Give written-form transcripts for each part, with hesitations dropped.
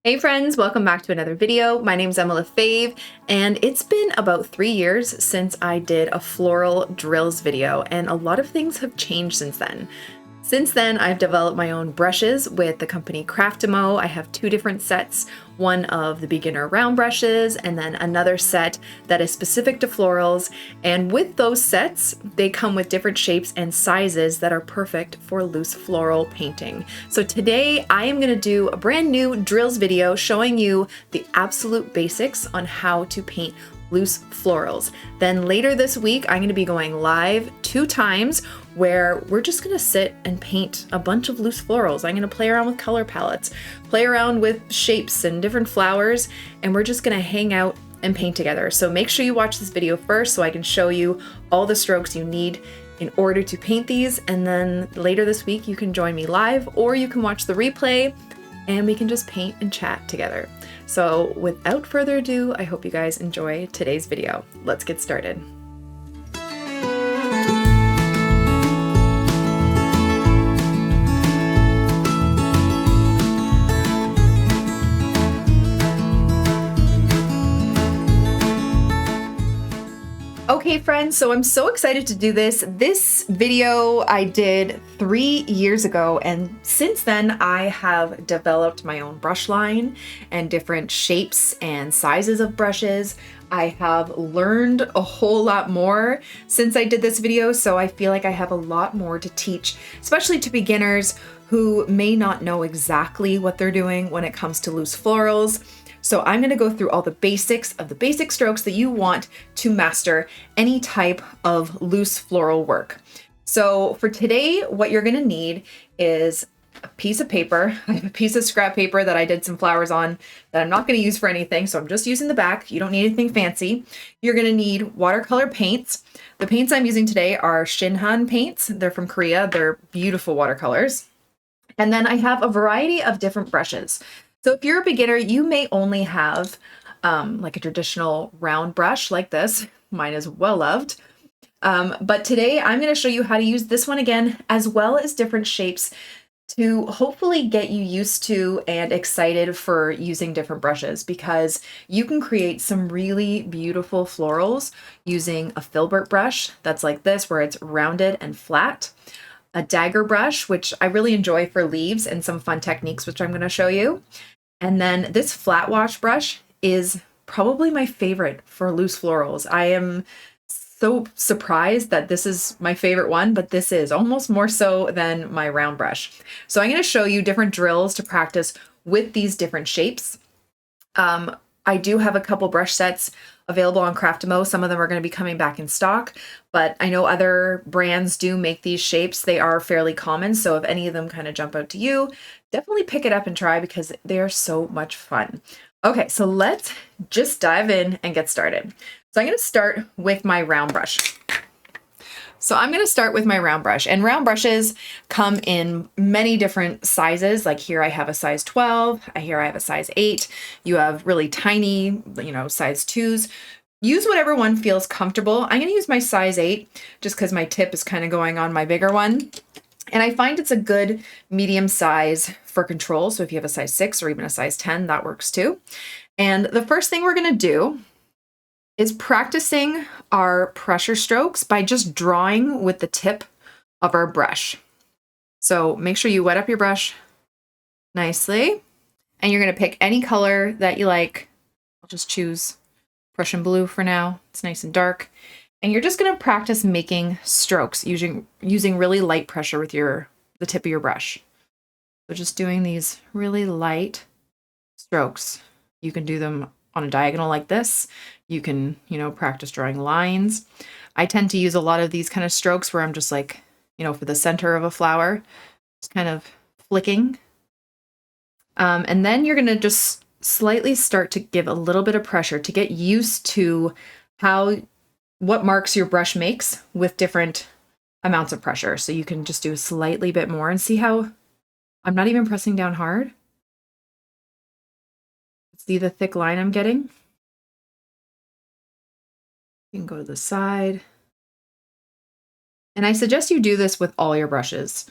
Hey friends, welcome back to another video. My name's Emma Fave, and it's been about 3 years since I did a floral drills video, and a lot of things have changed since then. Since then, I've developed my own brushes with the company Craftimo. I have two different sets, one of the beginner round brushes and then another set that is specific to florals. And with those sets, they come with different shapes and sizes that are perfect for loose floral painting. So today I am going to do a brand new drills video showing you the absolute basics on how to paint loose florals. Then later this week, I'm going to be going live 2 times where we're just going to sit and paint a bunch of loose florals. I'm going to play around with color palettes, play around with shapes and different flowers, and we're just going to hang out and paint together. So make sure you watch this video first so I can show you all the strokes you need in order to paint these, and then later this week you can join me live or you can watch the replay and we can just paint and chat together. So without further ado, I hope you guys enjoy today's video. Let's get started. Okay friends, so I'm so excited to do this. This video I did 3 years ago, and since then I have developed my own brush line and different shapes and sizes of brushes. I have learned a whole lot more since I did this video, so I feel like I have a lot more to teach, especially to beginners who may not know exactly what they're doing when it comes to loose florals. So I'm going to go through all the basics of the basic strokes that you want to master any type of loose floral work. So for today, what you're going to need is a piece of paper. I have a piece of scrap paper that I did some flowers on that I'm not going to use for anything, so I'm just using the back. You don't need anything fancy. You're going to need watercolor paints. The paints I'm using today are Shinhan paints. They're from Korea. They're beautiful watercolors. And then I have a variety of different brushes. So if you're a beginner, you may only have like a traditional round brush like this. Mine is well loved. But today I'm going to show you how to use this one again, as well as different shapes to hopefully get you used to and excited for using different brushes, because you can create some really beautiful florals using a Filbert brush that's like this, where it's rounded and flat. A Dagger brush, which I really enjoy for leaves, and some fun techniques, which I'm going to show you. And then this flat wash brush is probably my favorite for loose florals. I am so surprised that this is my favorite one, but this is almost more so than my round brush. So I'm going to show you different drills to practice with these different shapes. I do have a couple brush sets available on Craftimo. Some of them are going to be coming back in stock, but I know other brands do make these shapes. They are fairly common, so if any of them kind of jump out to you, definitely pick it up and try, because they are so much fun. Okay, so let's just dive in and get started. So I'm going to start with my round brush. And round brushes come in many different sizes. Like here I have a size 12, here I have a size 8. You have really tiny, size 2s. Use whatever one feels comfortable. I'm going to use my size 8 just because my tip is kind of going on my bigger one. And I find it's a good medium size for control. So if you have a size 6 or even a size 10, that works too. And the first thing we're going to do is practicing our pressure strokes by just drawing with the tip of our brush. So make sure you wet up your brush nicely, and you're going to pick any color that you like. I'll just choose Prussian Blue for now. It's nice and dark. And you're just going to practice making strokes using really light pressure with the tip of your brush. So just doing these really light strokes. You can do them on a diagonal like this. You can, practice drawing lines. I tend to use a lot of these kind of strokes where I'm just like, for the center of a flower, just kind of flicking. And then you're going to just slightly start to give a little bit of pressure to get used to what marks your brush makes with different amounts of pressure. So you can just do a slightly bit more and see how I'm not even pressing down hard. See the thick line I'm getting? You can go to the side. And I suggest you do this with all your brushes.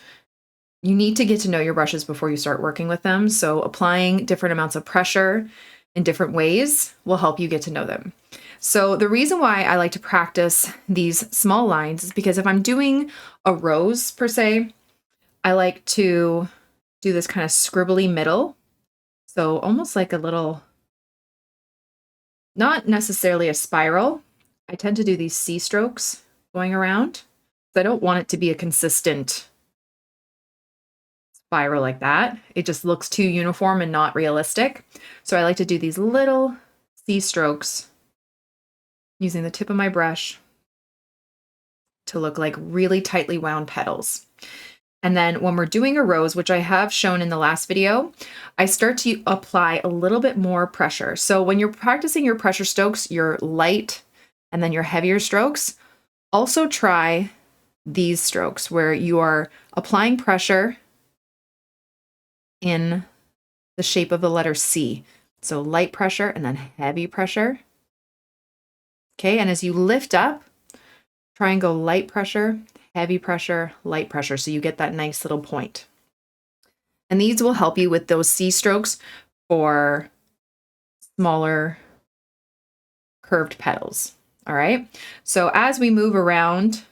you need to get to know your brushes before you start working with them. So applying different amounts of pressure in different ways will help you get to know them. So the reason why I like to practice these small lines is because if I'm doing a rose per se, I like to do this kind of scribbly middle. So almost like a little, not necessarily a spiral. I tend to do these C strokes going around. So I don't want it to be a consistent spiral like that. It just looks too uniform and not realistic. So I like to do these little C strokes using the tip of my brush to look like really tightly wound petals. And then when we're doing a rose, which I have shown in the last video, I start to apply a little bit more pressure. So when you're practicing your pressure strokes, your light and then your heavier strokes, also try these strokes where you are applying pressure in the shape of the letter C. So light pressure and then heavy pressure. Okay, and as you lift up, try and go light pressure, heavy pressure, light pressure, so you get that nice little point. And these will help you with those C strokes for smaller curved petals. All right, so as we move around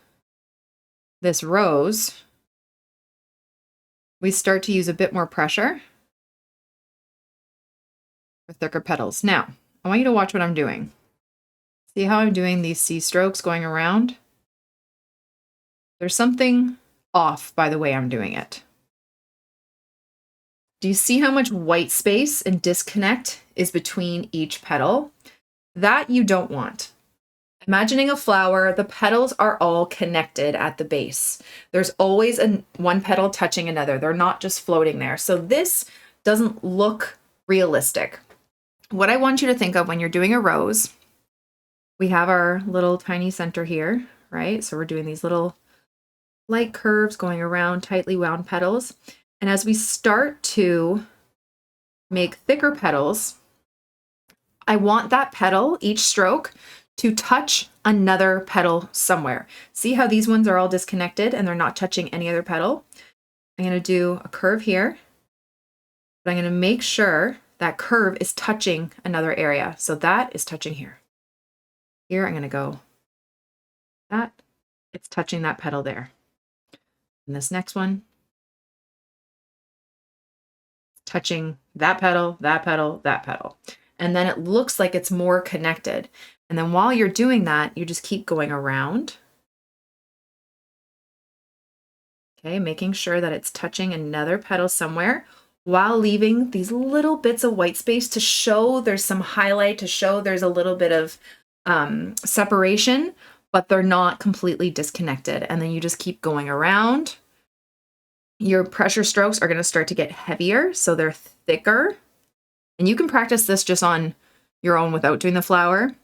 this rose, we start to use a bit more pressure for thicker petals. Now, I want you to watch what I'm doing. See how I'm doing these C strokes going around? There's something off by the way I'm doing it. Do you see how much white space and disconnect is between each petal? That you don't want. Imagining a flower, the petals are all connected at the base. There's always one petal touching another. They're not just floating there. So this doesn't look realistic. What I want you to think of when you're doing a rose, we have our little tiny center here, right? So we're doing these little light curves going around tightly wound petals. And as we start to make thicker petals, I want that petal, each stroke, to touch another petal somewhere. See how these ones are all disconnected and they're not touching any other petal? I'm going to do a curve here, but I'm going to make sure that curve is touching another area. So that is touching here. Here, I'm going to go that. It's touching that petal there. And this next one, touching that petal, that petal, that petal. And then it looks like it's more connected. And then while you're doing that, you just keep going around. Okay, making sure that it's touching another petal somewhere while leaving these little bits of white space to show there's some highlight, to show there's a little bit of separation, but they're not completely disconnected. And then you just keep going around. Your pressure strokes are going to start to get heavier, so they're thicker. And you can practice this just on your own without doing the flower.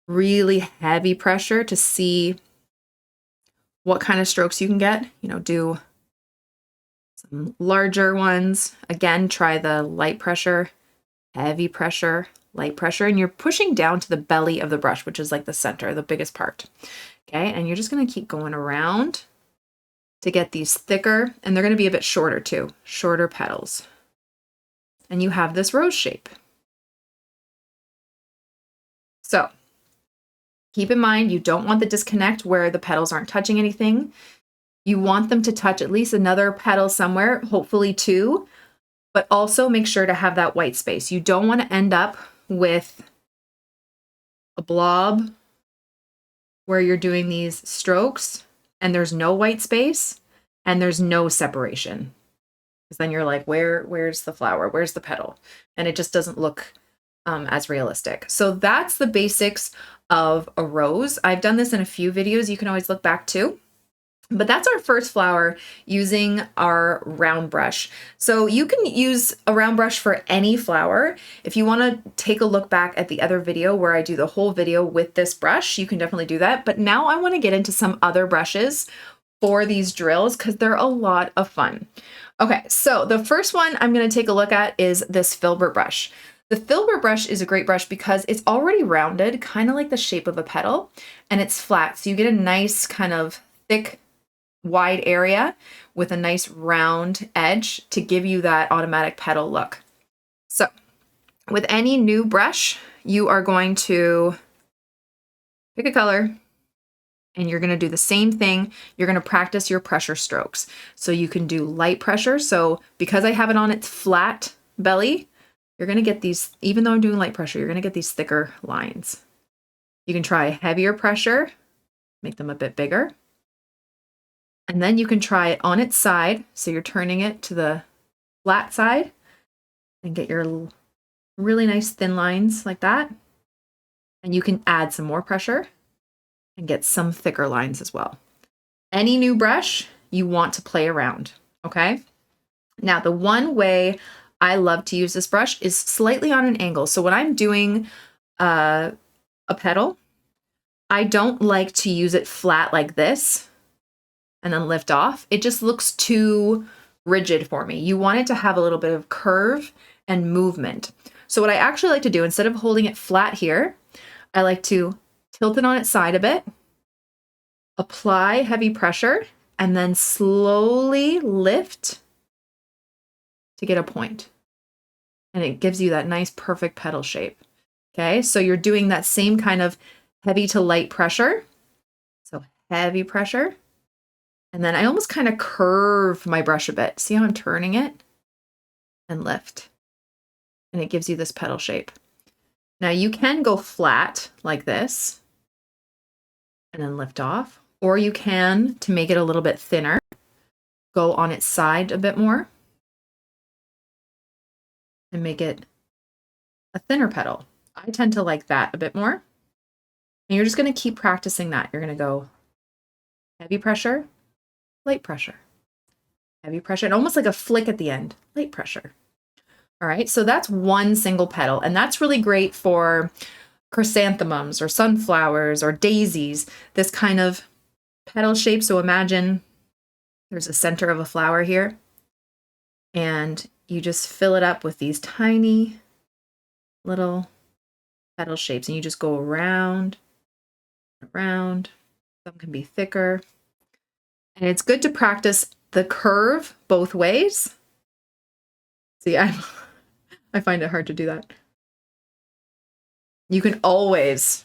Really heavy pressure to see what kind of strokes you can get. You know, do some larger ones. Again, try the light pressure, heavy pressure, light pressure, and you're pushing down to the belly of the brush, which is like the center, the biggest part. Okay, and you're just going to keep going around to get these thicker, and they're going to be a bit shorter too, shorter petals. And you have this rose shape. So keep in mind, you don't want the disconnect where the petals aren't touching anything. You want them to touch at least another petal somewhere, hopefully two, but also make sure to have that white space. You don't want to end up with a blob where you're doing these strokes and there's no white space and there's no separation. Because then you're like, where's the flower? Where's the petal? And it just doesn't look as realistic. So that's the basics of a rose. I've done this in a few videos you can always look back to. But that's our first flower using our round brush. So you can use a round brush for any flower. If you want to take a look back at the other video where I do the whole video with this brush, you can definitely do that. But now I want to get into some other brushes for these drills because they're a lot of fun. Okay, so the first one I'm going to take a look at is this Filbert brush. The Filbert brush is a great brush because it's already rounded, kind of like the shape of a petal, and it's flat. So you get a nice kind of thick wide area with a nice round edge to give you that automatic petal look. So with any new brush, you are going to pick a color and you're going to do the same thing. You're going to practice your pressure strokes. So you can do light pressure. So because I have it on its flat belly, you're going to get these, even though I'm doing light pressure, you're going to get these thicker lines. You can try heavier pressure, make them a bit bigger. And then you can try it on its side. So you're turning it to the flat side and get your really nice thin lines like that. And you can add some more pressure and get some thicker lines as well. Any new brush, you want to play around, okay? Now, the one way I love to use this brush is slightly on an angle. So when I'm doing a petal, I don't like to use it flat like this and then lift off. It just looks too rigid for me. You want it to have a little bit of curve and movement. So what I actually like to do, instead of holding it flat here, I like to tilt it on its side a bit, apply heavy pressure, and then slowly lift to get a point. And it gives you that nice, perfect petal shape. Okay, so you're doing that same kind of heavy to light pressure. So heavy pressure. And then I almost kind of curve my brush a bit. See how I'm turning it? And lift. And it gives you this petal shape. Now you can go flat like this and then lift off, or you can, to make it a little bit thinner, go on its side a bit more and make it a thinner petal. I tend to like that a bit more. And you're just going to keep practicing that. You're going to go heavy pressure, light pressure, heavy pressure, and almost like a flick at the end, light pressure. All right, so that's one single petal, and that's really great for chrysanthemums or sunflowers or daisies, this kind of petal shape. So imagine there's a center of a flower here, and you just fill it up with these tiny little petal shapes, and you just go around, around. Some can be thicker. And it's good to practice the curve both ways. See, I find it hard to do that. You can always,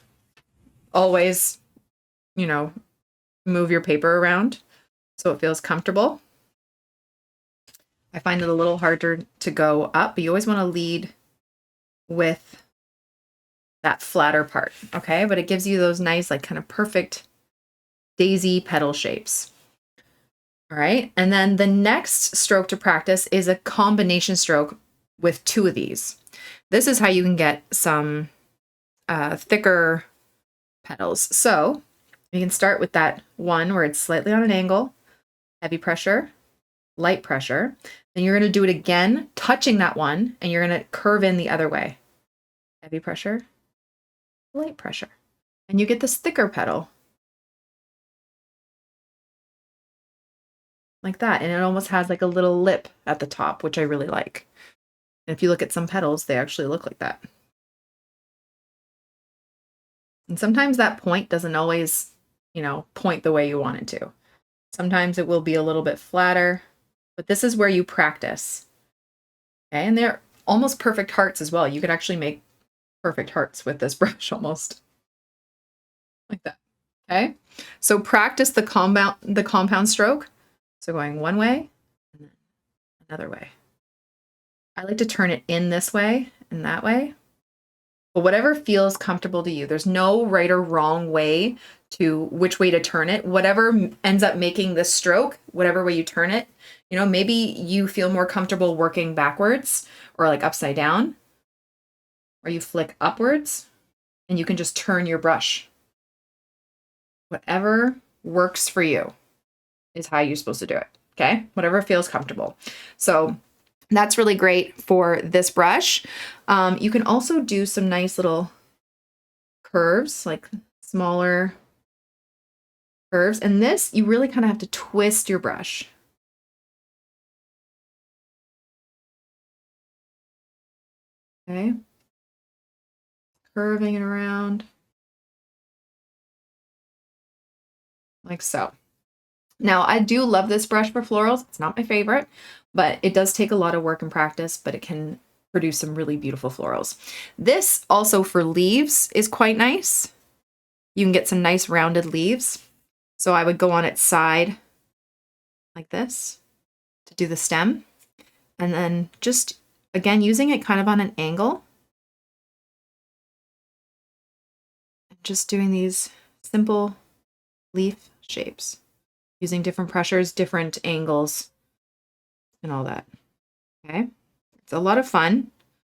you know, move your paper around so it feels comfortable. I find it a little harder to go up, but you always want to lead with that flatter part, okay? But it gives you those nice, like kind of perfect daisy petal shapes. All right, and then the next stroke to practice is a combination stroke with two of these. This is how you can get some thicker petals. So you can start with that one where it's slightly on an angle, heavy pressure, light pressure. Then you're going to do it again, touching that one, and you're going to curve in the other way. Heavy pressure, light pressure. And you get this thicker petal. Like that. And it almost has like a little lip at the top, which I really like. And if you look at some petals, they actually look like that. And sometimes that point doesn't always, you know, point the way you want it to. Sometimes it will be a little bit flatter, but this is where you practice. Okay, and they're almost perfect hearts as well. You could actually make perfect hearts with this brush almost. Like that. Okay, so practice the compound stroke. So going one way and then another way. I like to turn it in this way and that way. But whatever feels comfortable to you. There's no right or wrong way to which way to turn it. Whatever ends up making this stroke, whatever way you turn it, you know, maybe you feel more comfortable working backwards or like upside down, or you flick upwards and you can just turn your brush. Whatever works for you is how you're supposed to do it. Okay, whatever feels comfortable. So that's really great for this brush. You can also do some nice little curves, like smaller curves. And this, you really kind of have to twist your brush. Okay. Curving it around. Like so. Now, I do love this brush for florals. It's not my favorite, but it does take a lot of work and practice, but it can produce some really beautiful florals. This also for leaves is quite nice. You can get some nice rounded leaves. So I would go on its side like this to do the stem. And then just, again, using it kind of on an angle. Just doing these simple leaf shapes, using different pressures, different angles, and all that. Okay, it's a lot of fun,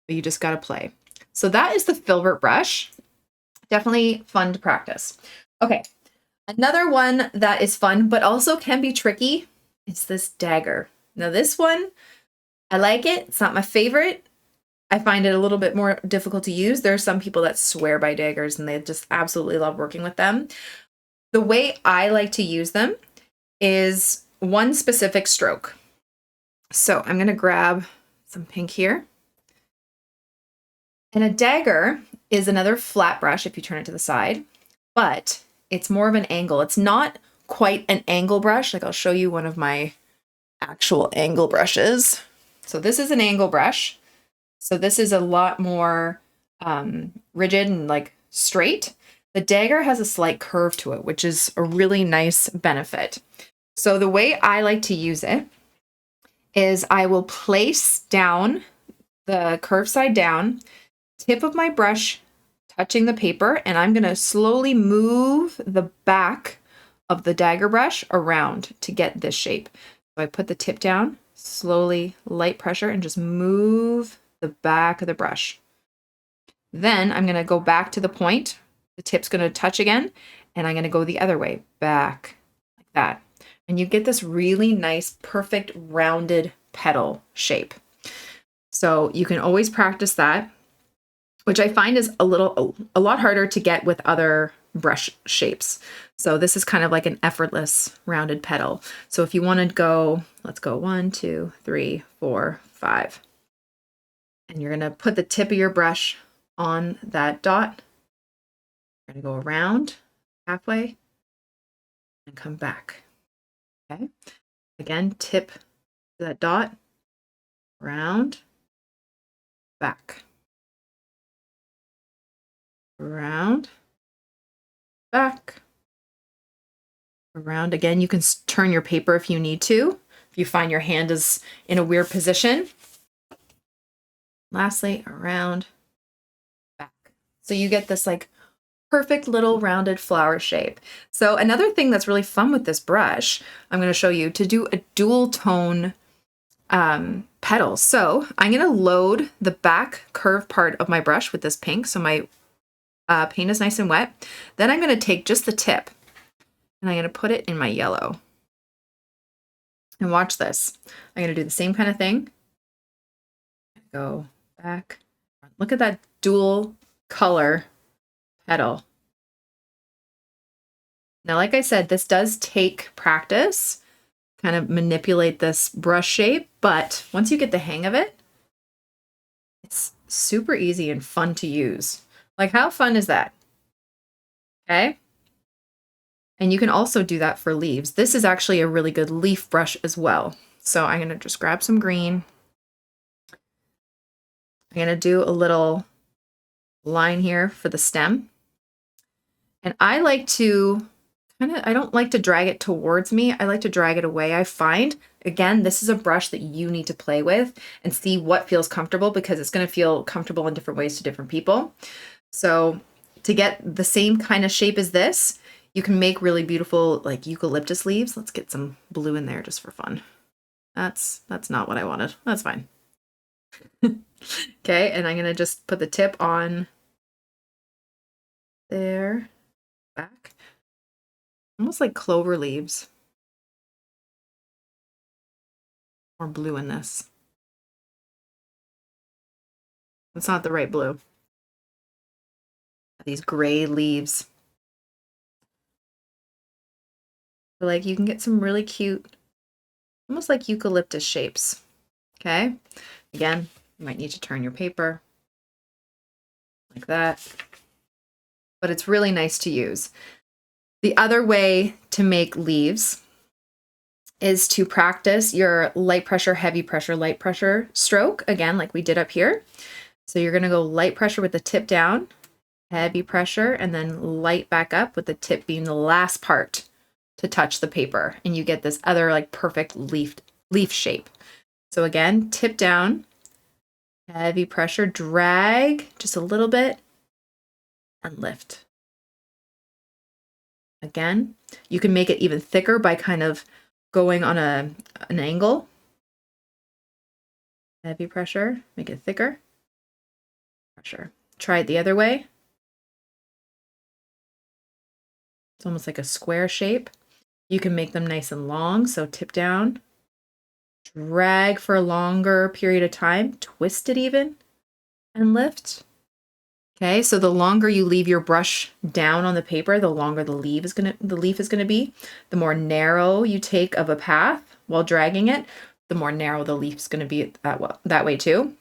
but you just got to play. So that is the Filbert brush. Definitely fun to practice. Okay, another one that is fun, but also can be tricky, is this Dagger. Now this one, I like it. It's not my favorite. I find it a little bit more difficult to use. There are some people that swear by daggers and they just absolutely love working with them. The way I like to use them is one specific stroke. So I'm going to grab some pink here. And a dagger is another flat brush if you turn it to the side, but it's more of an angle. It's not quite an angle brush. Like I'll show you one of my actual angle brushes. So this is an angle brush. So this is a lot more rigid and like straight. The dagger has a slight curve to it, which is a really nice benefit. So the way I like to use it is I will place down the curved side down, tip of my brush touching the paper, and I'm going to slowly move the back of the dagger brush around to get this shape. So I put the tip down, slowly, light pressure, and just move the back of the brush. Then I'm going to go back to the point. The tip's going to touch again, and I'm going to go the other way, back, like that. And you get this really nice, perfect, rounded petal shape. So you can always practice that, which I find is a lot harder to get with other brush shapes. So this is kind of like an effortless rounded petal. So if you want to go, let's go 1, 2, 3, 4, 5. And you're going to put the tip of your brush on that dot. You're going to go around halfway and come back. Okay. Again, tip to that dot, round, back, around, back, around. Again, you can turn your paper if you need to, if you find your hand is in a weird position. Lastly, around, back. So you get this like perfect little rounded flower shape. So another thing that's really fun with this brush, I'm going to show you to do a dual tone petal. So I'm going to load the back curved part of my brush with this pink. So my paint is nice and wet. Then I'm going to take just the tip and I'm going to put it in my yellow. And watch this. I'm going to do the same kind of thing. Go back. Look at that dual color petal. Now, like I said, this does take practice, kind of manipulate this brush shape, but once you get the hang of it, it's super easy and fun to use. Like, how fun is that? Okay. And you can also do that for leaves. This is actually a really good leaf brush as well. So I'm going to just grab some green. I'm going to do a little line here for the stem. And I like to I don't like to drag it towards me. I like to drag it away. I find, again, this is a brush that you need to play with and see what feels comfortable, because it's going to feel comfortable in different ways to different people. So to get the same kind of shape as this, you can make really beautiful like eucalyptus leaves. Let's get some blue in there just for fun. That's not what I wanted. That's fine. Okay, and I'm going to just put the tip on there, back. Almost like clover leaves. Or blue in this. It's not the right blue. These gray leaves. So like you can get some really cute, almost like eucalyptus shapes. Okay. Again, you might need to turn your paper like that. But it's really nice to use. The other way to make leaves is to practice your light pressure, heavy pressure, light pressure stroke, again, like we did up here. So you're gonna go light pressure with the tip down, heavy pressure, and then light back up with the tip being the last part to touch the paper. And you get this other like perfect leaf shape. So again, tip down, heavy pressure, drag just a little bit, and lift. Again, you can make it even thicker by kind of going on an angle. Heavy pressure, make it thicker. Pressure. Try it the other way. It's almost like a square shape. You can make them nice and long, so tip down, drag for a longer period of time, twist it even, and lift. Okay, so the longer you leave your brush down on the paper, the longer the leaf is gonna be. The more narrow you take of a path while dragging it, the more narrow the leaf's gonna be that way too.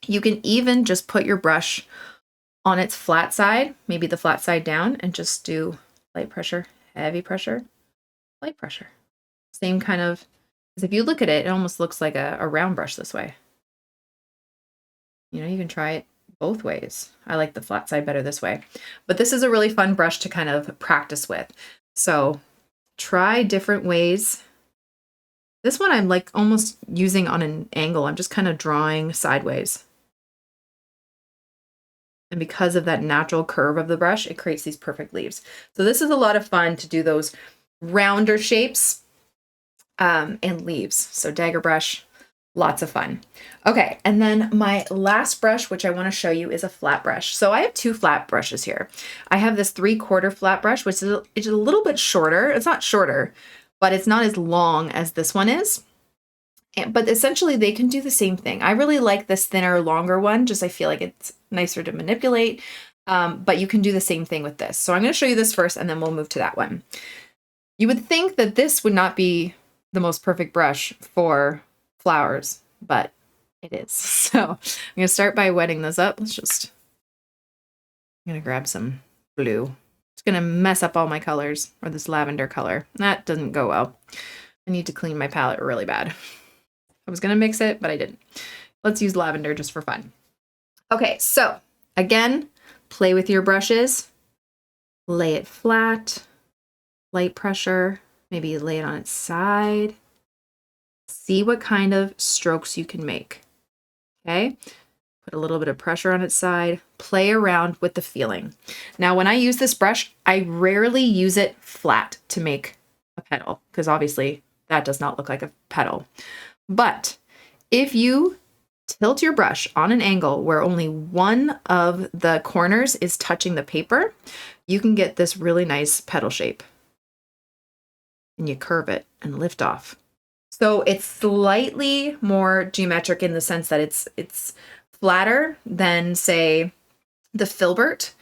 You can even just put your brush on its flat side, maybe the flat side down, and just do light pressure, heavy pressure, light pressure. Same kind of, because if you look at it, it almost looks like a round brush this way. You know, you can try it both ways. I like the flat side better this way. But this is a really fun brush to kind of practice with. So try different ways. This one I'm like almost using on an angle. I'm just kind of drawing sideways. And because of that natural curve of the brush, it creates these perfect leaves. So this is a lot of fun to do those rounder shapes and leaves. So dagger brush, lots of fun. Okay, and then my last brush, which I want to show you, is a flat brush. So I have two flat brushes here. I have this 3/4 flat brush, which is a little bit shorter. It's not shorter, but it's not as long as this one is. But essentially they can do the same thing. I really like this thinner, longer one, just I feel like it's nicer to manipulate, but you can do the same thing with this. So I'm going to show you this first, and then we'll move to that one. You would think that this would not be the most perfect brush for flowers, but it is. So I'm going to start by wetting this up. I'm going to grab some blue. It's going to mess up all my colors, or this lavender color. That doesn't go well. I need to clean my palette really bad. I was going to mix it, but I didn't. Let's use lavender just for fun. Okay, so again, play with your brushes, lay it flat, light pressure, maybe lay it on its side. See what kind of strokes you can make. Okay, put a little bit of pressure on its side, play around with the feeling. Now, when I use this brush, I rarely use it flat to make a petal, because obviously that does not look like a petal. But if you tilt your brush on an angle where only one of the corners is touching the paper, you can get this really nice petal shape. And you curve it and lift off. So it's slightly more geometric in the sense that it's flatter than, say, the Filbert,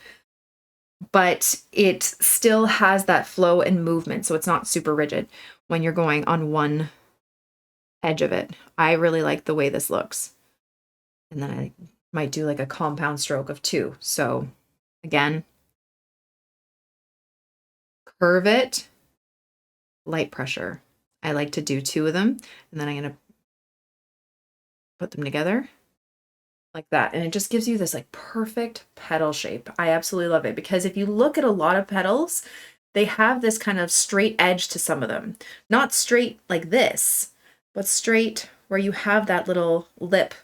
but it still has that flow and movement, so it's not super rigid when you're going on one edge of it. I really like the way this looks. And then I might do like a compound stroke of 2. So again, curve it, light pressure. I like to do 2 of them, and then I'm going to put them together like that. And it just gives you this like perfect petal shape. I absolutely love it, because if you look at a lot of petals, they have this kind of straight edge to some of them. Not straight like this, but straight where you have that little lip,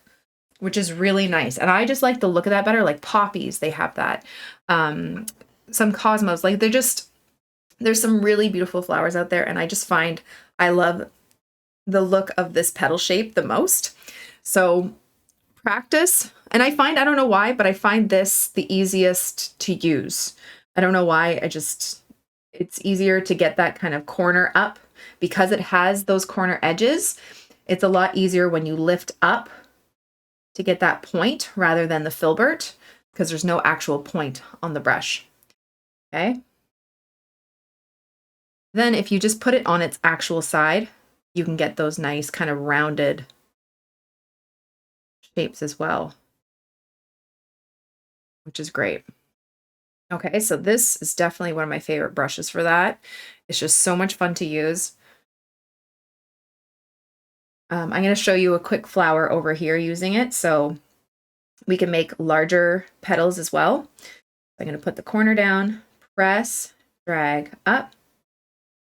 which is really nice. And I just like the look of that better. Like poppies, they have that. Some cosmos, like there's some really beautiful flowers out there, and I just find I love the look of this petal shape the most. So practice, and I don't know why, but I find this the easiest to use. I don't know why, it's easier to get that kind of corner up because it has those corner edges. It's a lot easier when you lift up to get that point rather than the Filbert, because there's no actual point on the brush. Okay. Then if you just put it on its actual side, you can get those nice kind of rounded shapes as well, which is great. Okay, so this is definitely one of my favorite brushes for that. It's just so much fun to use. I'm going to show you a quick flower over here using it, so we can make larger petals as well. I'm going to put the corner down, press, drag up.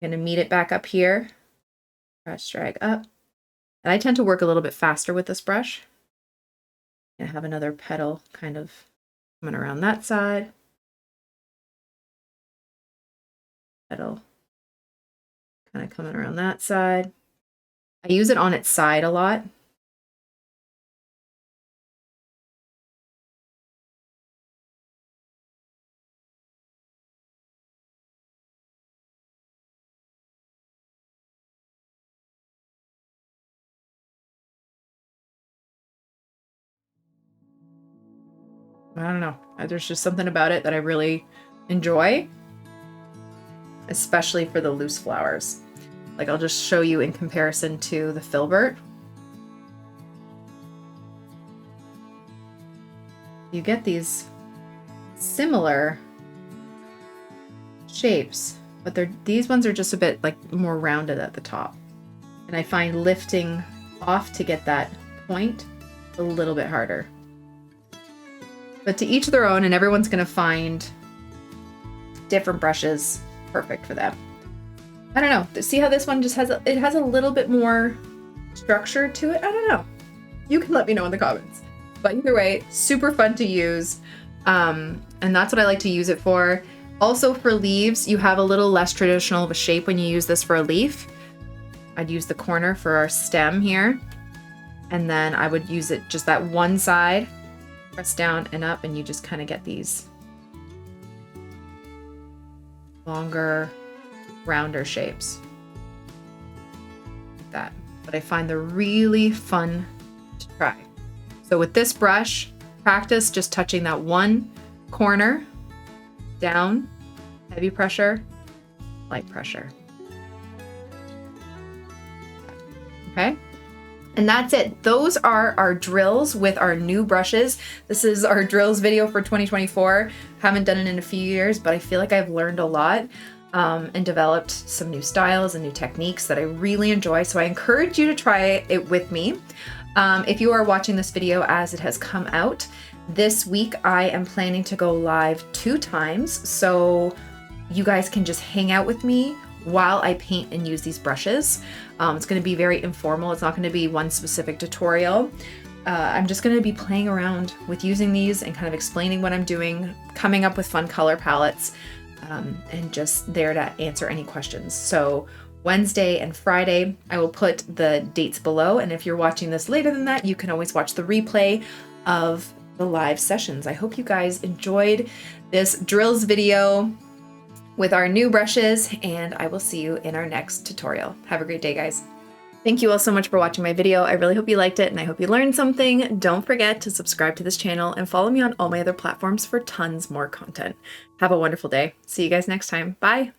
I'm going to meet it back up here, press, drag up. And I tend to work a little bit faster with this brush. I have another petal kind of coming around that side. Petal kind of coming around that side. I use it on its side a lot. I don't know. There's just something about it that I really enjoy, especially for the loose flowers. Like, I'll just show you in comparison to the Filbert. You get these similar shapes, but these ones are just a bit like more rounded at the top. And I find lifting off to get that point a little bit harder. But to each their own, and everyone's going to find different brushes perfect for them. I don't know. See how this one just has it has a little bit more structure to it? I don't know. You can let me know in the comments. But either way, super fun to use. And that's what I like to use it for. Also for leaves, you have a little less traditional of a shape when you use this for a leaf. I'd use the corner for our stem here. And then I would use it just that one side. Press down and up, and you just kind of get these longer, rounder shapes like that. But I find they're really fun to try. So with this brush, practice just touching that one corner down, heavy pressure, light pressure. Okay. And that's it. Those are our drills with our new brushes. This is our drills video for 2024. Haven't done it in a few years, but I feel like I've learned a lot and developed some new styles and new techniques that I really enjoy. So I encourage you to try it with me. If you are watching this video as it has come out, this week I am planning to go live 2 times. So you guys can just hang out with me while I paint and use these brushes. It's going to be very informal. It's not going to be one specific tutorial. I'm just going to be playing around with using these and kind of explaining what I'm doing, coming up with fun color palettes, and just there to answer any questions. So Wednesday and Friday, I will put the dates below. And if you're watching this later than that, you can always watch the replay of the live sessions. I hope you guys enjoyed this drills video with our new brushes, and I will see you in our next tutorial. Have a great day, guys. Thank you all so much for watching my video. I really hope you liked it, and I hope you learned something. Don't forget to subscribe to this channel and follow me on all my other platforms for tons more content. Have a wonderful day. See you guys next time. Bye.